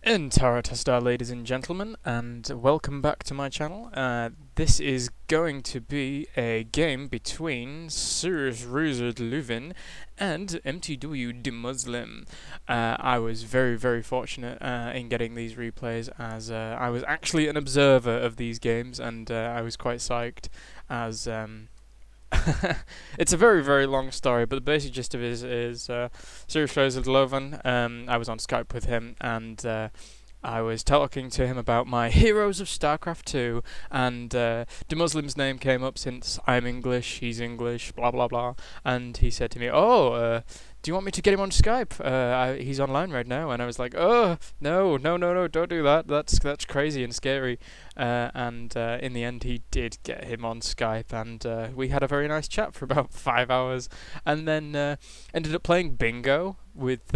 srsRZRdlovan, ladies and gentlemen, and welcome back to my channel. This is going to be a game between srsRZRdlovan and mTwDeMusliM. I was very fortunate in getting these replays, as I was actually an observer of these games, and I was quite psyched, as it's a very long story, but the basic gist of it is srsRZRdlovan. I was on Skype with him, and I was talking to him about my Heroes of StarCraft 2, and deMusliM's name came up since I'm English, he's English, blah blah blah, and he said to me, "Oh, do you want me to get him on Skype? He's online right now." And I was like, "Oh, no, don't do that. That's crazy and scary." And in the end, he did get him on Skype, and we had a very nice chat for about 5 hours, and then ended up playing bingo with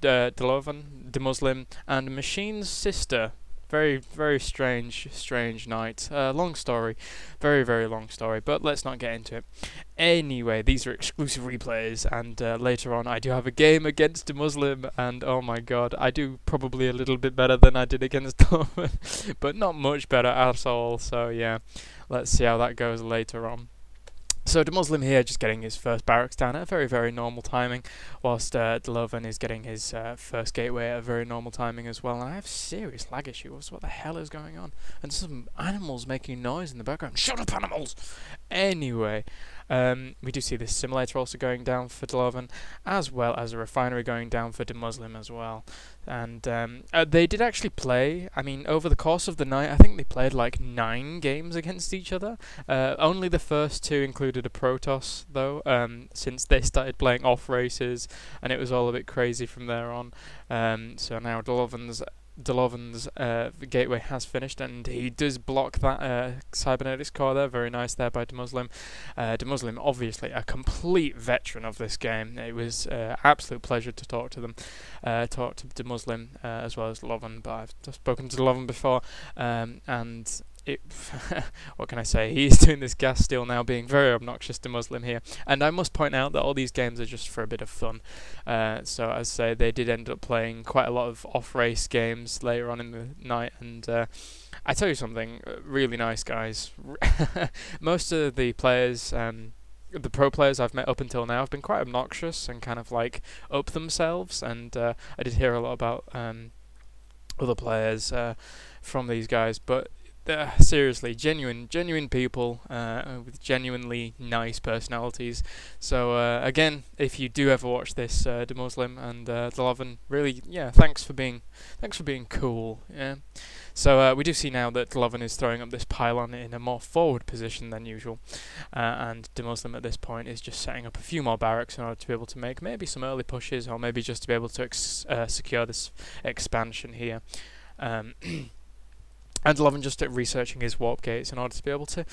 deMusliM, and Machine's sister. Very strange night. Long story, very long story, but let's not get into it. Anyway, these are exclusive replays, and later on I do have a game against deMusliM, and oh my god, I do probably a little bit better than I did against deLovan, but not much better at all, so yeah, let's see how that goes later on. So deMusliM here just getting his first barracks down at a very normal timing, whilst deLovan is getting his first gateway at a very normal timing as well. And I have serious lag issues. What the hell is going on? And some animals making noise in the background. Shut up, animals! Anyway, we do see this simulator also going down for deLovan, as well as a refinery going down for deMusliM as well. And they did actually play, I mean, over the course of the night, I think they played like 9 games against each other. Only the first 2 included a Protoss, though, since they started playing off races, and it was all a bit crazy from there on. So now deLovan's gateway has finished, and he does block that cybernetics core there. Very nice there by deMusliM. deMusliM, obviously a complete veteran of this game. It was absolute pleasure to talk to them, talk to deMusliM as well as deLovan, but I've spoken to deLovan before, and what can I say? He's doing this gas steal now, being very obnoxious to deMusliM here. And I must point out that all these games are just for a bit of fun. So as I say, they did end up playing quite a lot of off-race games later on in the night. And I tell you something, really nice guys. Most of the players, the pro players I've met up until now, have been quite obnoxious and kind of like up themselves. And I did hear a lot about other players from these guys, but seriously, genuine people with genuinely nice personalities. So again, if you do ever watch this, deMusliM and deLovan, really, yeah, thanks for being cool. Yeah. So we do see now that deLovan is throwing up this pylon in a more forward position than usual, and deMusliM at this point is just setting up a few more barracks in order to be able to make maybe some early pushes, or maybe just to be able to secure this expansion here. And deLovan just researching his warp gates in order to be able to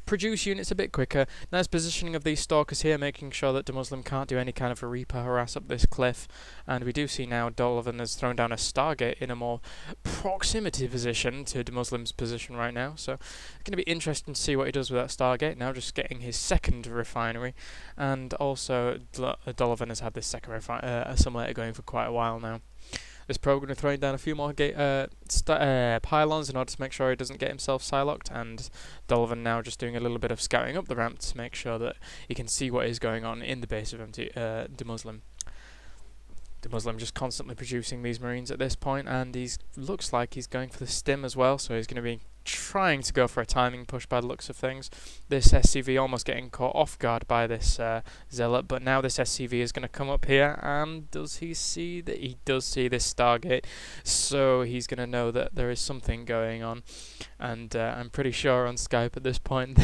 produce units a bit quicker. Nice positioning of these stalkers here, making sure that deMusliM can't do any kind of a Reaper harass up this cliff. And we do see now deLovan has thrown down a Stargate in a more proximity position to deMusliM's position right now. So it's going to be interesting to see what he does with that Stargate. Now just getting his second refinery. And also deLovan has had this second simulator going for quite a while now. This pro going to throw down a few more pylons in order to make sure he doesn't get himself Psylocked, and deLovan now just doing a little bit of scouting up the ramp to make sure that he can see what is going on in the base of deMusliM. deMusliM just constantly producing these Marines at this point, and looks like he's going for the stim as well, so he's going to be trying to go for a timing push by the looks of things. This SCV almost getting caught off guard by this Zealot, but now this SCV is going to come up here, and does he see that? He does see this Stargate, so he's going to know that there is something going on. And I'm pretty sure on Skype at this point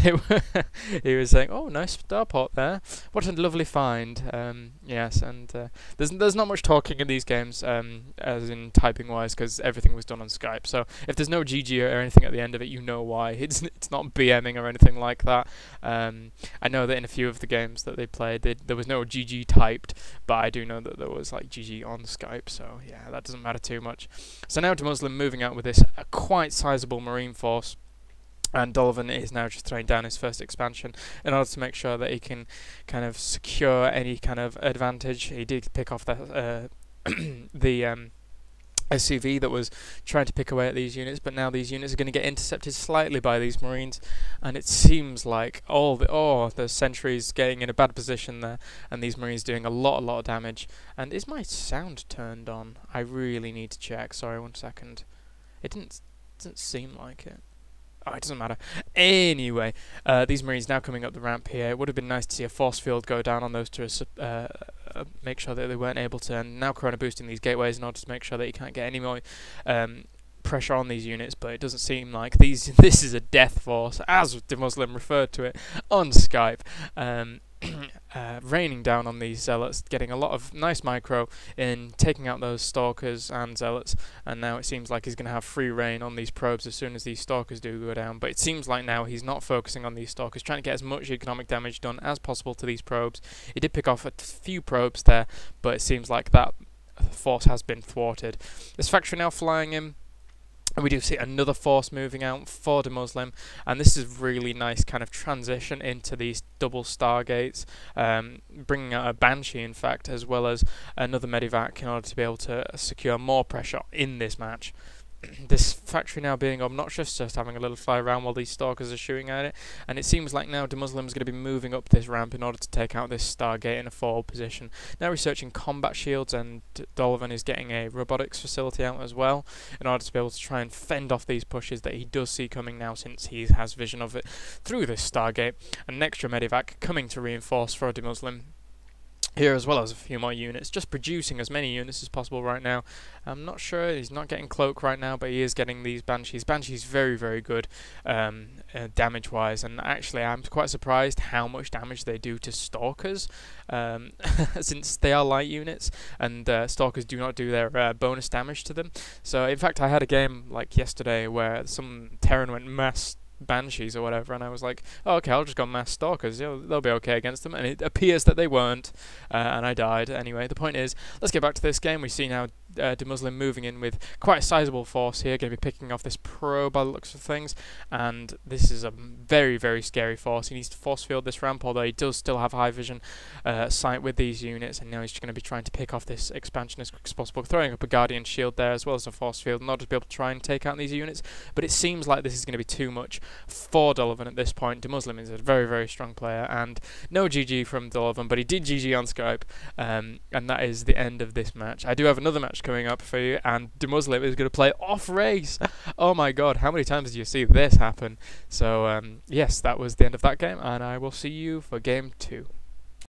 he was saying, "Oh, nice starport there. What a lovely find." Yes, and there's not much talking in these games, as in typing wise, because everything was done on Skype. So if there's no GG or anything at the end of it, you know why. It's not BMing or anything like that. I know that in a few of the games that they played, there was no GG typed, but I do know that there was like GG on Skype. So yeah, that doesn't matter too much. So now deMusliM moving out with this quite sizable Marine force, and deLovan is now just throwing down his first expansion in order to make sure that he can kind of secure any kind of advantage. He did pick off the SCV that was trying to pick away at these units, but now these units are going to get intercepted slightly by these Marines, and it seems like the sentries getting in a bad position there, and these Marines doing a lot of damage. And is my sound turned on? I really need to check. Sorry, 1 second. It doesn't seem like it. Oh, it doesn't matter. Anyway, these Marines now coming up the ramp here. It would have been nice to see a force field go down on those to make sure that they weren't able to. And now Corona boosting these gateways in order to make sure that you can't get any more pressure on these units. But it doesn't seem like this is a death force, as mTwDeMusliM referred to it on Skype. Raining down on these zealots, getting a lot of nice micro in taking out those stalkers and zealots, and now it seems like he's going to have free reign on these probes as soon as these stalkers do go down. But it seems like now he's not focusing on these stalkers, trying to get as much economic damage done as possible to these probes. He did pick off a few probes there, but it seems like that force has been thwarted. This factory now flying in. And we do see another force moving out for mTwDeMusliM, and this is really nice kind of transition into these double stargates, bringing out a Banshee in fact, as well as another Medivac in order to be able to secure more pressure in this match. This factory now being obnoxious, just having a little fly around while these stalkers are shooting at it, and it seems like now mTwDeMusliM is going to be moving up this ramp in order to take out this Stargate in a forward position. Now researching combat shields, and Dolovan is getting a robotics facility out as well in order to be able to try and fend off these pushes that he does see coming now, since he has vision of it through this Stargate. And an extra Medivac coming to reinforce for mTwDeMusliM here, as well as a few more units, just producing as many units as possible right now. I'm not sure, he's not getting Cloak right now, but he is getting these Banshees. Banshees very good damage wise, and actually I'm quite surprised how much damage they do to Stalkers, since they are light units, and Stalkers do not do their bonus damage to them. So in fact I had a game like yesterday where some Terran went mass Banshees or whatever, and I was like, oh, okay, I'll just go mass Stalkers, they'll be okay against them, and it appears that they weren't, and I died. Anyway, the point is, let's get back to this game. We see now mTwDeMusliM moving in with quite a sizable force here, going to be picking off this pro by the looks of things, and this is a very scary force. He needs to force field this ramp, although he does still have high vision sight with these units, and now he's just going to be trying to pick off this expansion as quick as possible, throwing up a Guardian shield there as well as a force field in order to be able to try and take out these units. But it seems like this is going to be too much for Dolovan at this point. mTwDeMusliM is a very strong player, and no GG from Dolovan, but he did GG on Skype, and that is the end of this match. I do have another match coming up for you, and mTwDeMusliM is going to play off race. Oh my god, how many times do you see this happen? So yes, that was the end of that game, and I will see you for game 2.